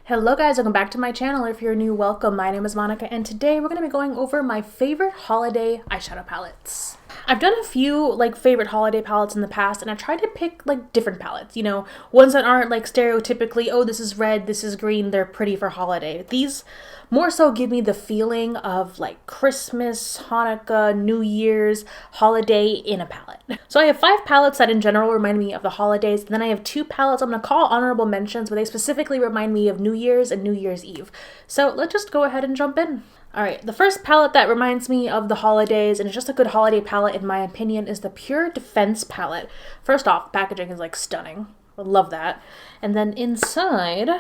Hello guys, welcome back to my channel. If you're new, welcome. My name is Monica and today we're going to be going over my favorite holiday eyeshadow palettes. I've done a few favorite holiday palettes in the past and I tried to pick different palettes, ones that aren't stereotypically, oh this is red, this is green, they're pretty for holiday. These more so give me the feeling of Christmas, Hanukkah, New Year's, holiday in a palette. So I have 5 palettes that in general remind me of the holidays, and then I have 2 palettes I'm going to call honorable mentions, but they specifically remind me of New Year's and New Year's Eve. So let's just go ahead and jump in. Alright, the first palette that reminds me of the holidays, and it's just a good holiday palette in my opinion, is the Pure Defense palette. First off, packaging is stunning. I love that. And then inside,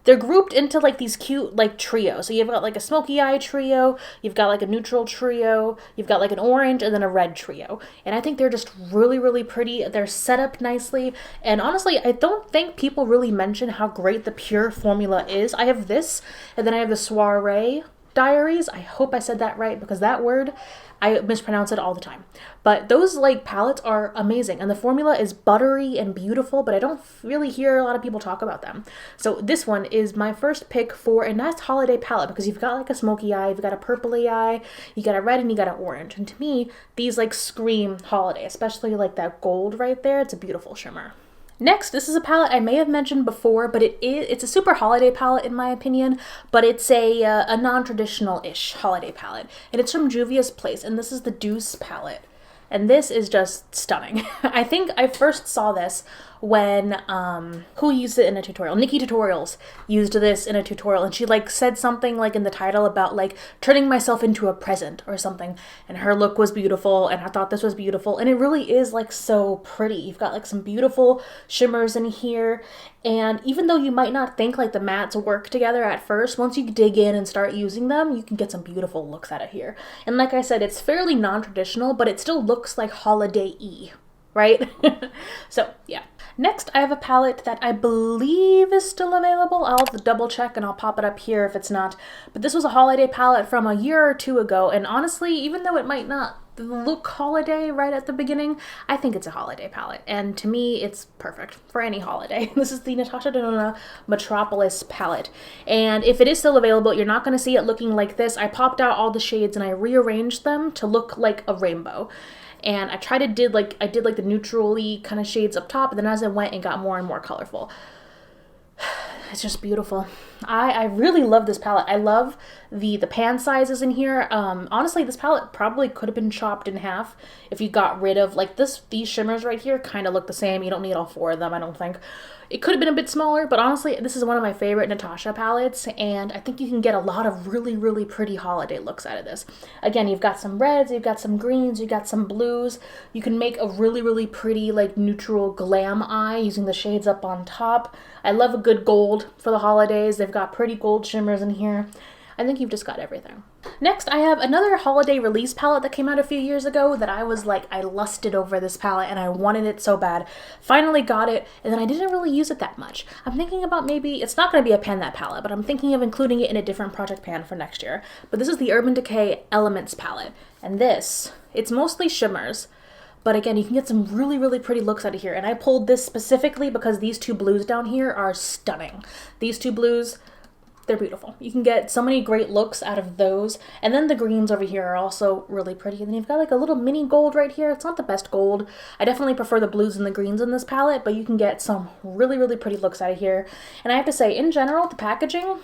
they're grouped into these cute trio. So you've got a smoky eye trio, you've got a neutral trio, you've got an orange and then a red trio. And I think they're just really, really pretty. They're set up nicely. And honestly, I don't think people really mention how great the Pure formula is. I have this, and then I have the Soiree Diaries. I hope I said that right because that word, I mispronounce it all the time. But those palettes are amazing and the formula is buttery and beautiful, but I don't really hear a lot of people talk about them. So this one is my first pick for a nice holiday palette because you've got a smoky eye, you've got a purpley eye, you got a red, and you got an orange. And to me, these scream holiday, especially that gold right there. It's a beautiful shimmer. Next, this is a palette I may have mentioned before, but it's a super holiday palette in my opinion, but it's a non-traditional-ish holiday palette. And it's from Juvia's Place, and this is the Douce palette. And this is just stunning. I think I first saw this when, who used it in a tutorial? Nikki Tutorials used this in a tutorial, and she said something in the title about turning myself into a present or something, and her look was beautiful, and I thought this was beautiful, and it really is so pretty. You've got some beautiful shimmers in here, and even though you might not think the mattes work together at first, once you dig in and start using them, you can get some beautiful looks out of here. And like I said, it's fairly non-traditional, but it still looks holiday-y, right? So yeah. Next, I have a palette that I believe is still available. I'll have to double check and I'll pop it up here if it's not. But this was a holiday palette from a year or 2 ago, and honestly, even though it might not look holiday right at the beginning, I think it's a holiday palette, and to me it's perfect for any holiday. This is the Natasha Donn Metropolis palette, and if it is still available, you're not going to see it looking like this. I popped out all the shades and I rearranged them to look like a rainbow. And I tried to did the neutrally kind of shades up top, and then as I went, it got more and more colorful. It's just beautiful. I really love this palette. I love the pan sizes in here. Honestly, this palette probably could have been chopped in half if you got rid of these shimmers right here kind of look the same. You don't need all 4 of them, I don't think. It could have been a bit smaller, but honestly, this is one of my favorite Natasha palettes, and I think you can get a lot of really, really pretty holiday looks out of this. Again, you've got some reds, you've got some greens, you've got some blues. You can make a really, really pretty neutral glam eye using the shades up on top. I love a good gold for the holidays. They've got pretty gold shimmers in here. I think you've just got everything. Next, I have another holiday release palette that came out a few years ago that I was I lusted over this palette and I wanted it so bad. Finally got it, and then I didn't really use it that much. I'm thinking about maybe, it's not going to be a pan that palette, but I'm thinking of including it in a different project pan for next year. But this is the Urban Decay Elements palette, and it's mostly shimmers. But again, you can get some really, really pretty looks out of here. And I pulled this specifically because these 2 blues down here are stunning. These 2 blues, they're beautiful. You can get so many great looks out of those. And then the greens over here are also really pretty. And then you've got a little mini gold right here. It's not the best gold. I definitely prefer the blues and the greens in this palette, but you can get some really, really pretty looks out of here. And I have to say, in general, the packaging,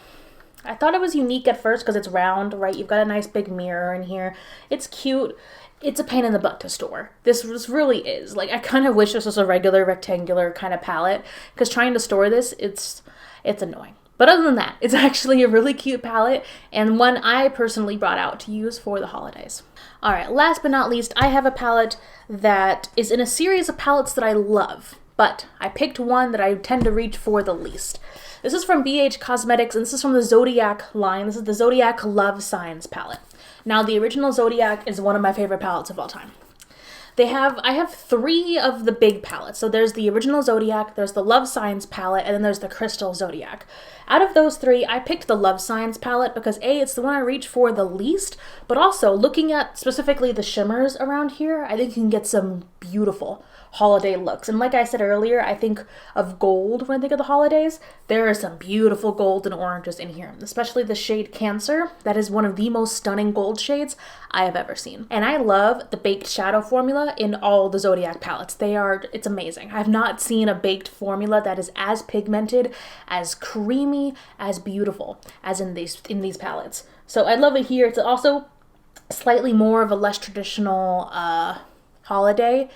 I thought it was unique at first because it's round, right? You've got a nice big mirror in here. It's cute. It's a pain in the butt to store. This really is. I kind of wish this was a regular rectangular kind of palette because trying to store this, it's annoying. But other than that, it's actually a really cute palette and one I personally brought out to use for the holidays. Alright, last but not least, I have a palette that is in a series of palettes that I love, but I picked one that I tend to reach for the least. This is from BH Cosmetics, and this is from the Zodiac line. This is the Zodiac Love Signs palette. Now, the original Zodiac is one of my favorite palettes of all time. I have 3 of the big palettes. So there's the original Zodiac, there's the Love Signs palette, and then there's the Crystal Zodiac. Out of those 3, I picked the Love Signs palette because A, it's the one I reach for the least, but also looking at specifically the shimmers around here, I think you can get some beautiful holiday looks. And like I said earlier, I think of gold when I think of the holidays. There are some beautiful golds and oranges in here, especially the shade Cancer. That is one of the most stunning gold shades I have ever seen. And I love the baked shadow formula in all the Zodiac palettes. It's amazing. I've not seen a baked formula that is as pigmented, as creamy, as beautiful as in these palettes. So I love it here. It's also slightly more of a less traditional holiday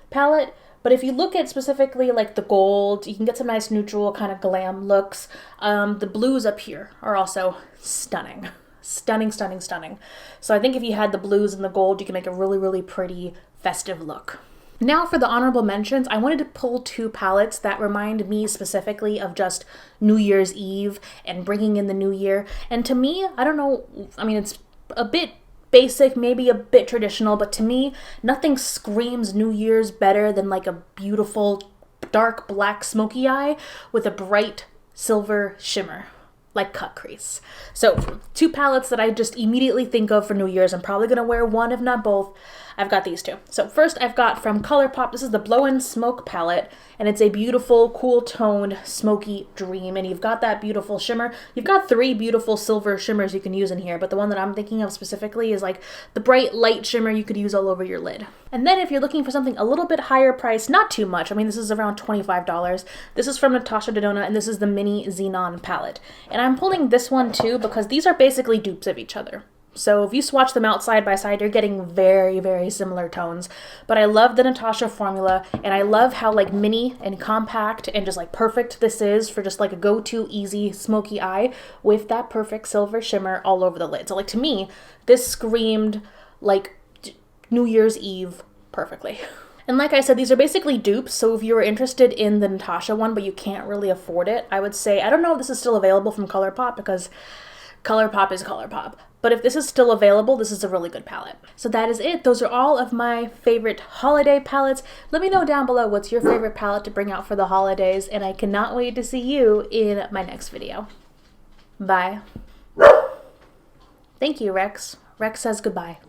palette, but if you look at specifically like the gold, you can get some nice neutral kind of glam looks. The blues up here are also stunning. Stunning, stunning, stunning. So I think if you had the blues and the gold, you can make a really, really pretty festive look. Now for the honorable mentions, I wanted to pull 2 palettes that remind me specifically of just New Year's Eve and bringing in the new year. And to me, I don't know, I mean, it's a bit basic, maybe a bit traditional, but to me, nothing screams New Year's better than like a beautiful dark black smoky eye with a bright silver shimmer, like cut crease. So 2 palettes that I just immediately think of for New Year's. I'm probably gonna wear one, if not both. I've got these 2. So first I've got from Colourpop, this is the Blowin Smoke palette, and it's a beautiful, cool toned, smoky dream, and you've got that beautiful shimmer. You've got 3 beautiful silver shimmers you can use in here, but the one that I'm thinking of specifically is like the bright light shimmer you could use all over your lid. And then if you're looking for something a little bit higher priced, not too much, I mean this is around $25, this is from Natasha Donn, and this is the mini Xenon palette. And I'm pulling this one too because these are basically dupes of each other. So if you swatch them out side by side, you're getting very, very similar tones. But I love the Natasha formula, and I love how like mini and compact and just like perfect this is for just like a go-to easy smoky eye with that perfect silver shimmer all over the lid. So like to me, this screamed like New Year's Eve perfectly. And like I said, these are basically dupes, so if you were interested in the Natasha one but you can't really afford it, I would say, I don't know if this is still available from Colourpop because Colourpop is Colourpop. But if this is still available, this is a really good palette. So that is it. Those are all of my favorite holiday palettes. Let me know down below what's your favorite palette to bring out for the holidays, and I cannot wait to see you in my next video. Bye. Thank you, Rex. Rex says goodbye.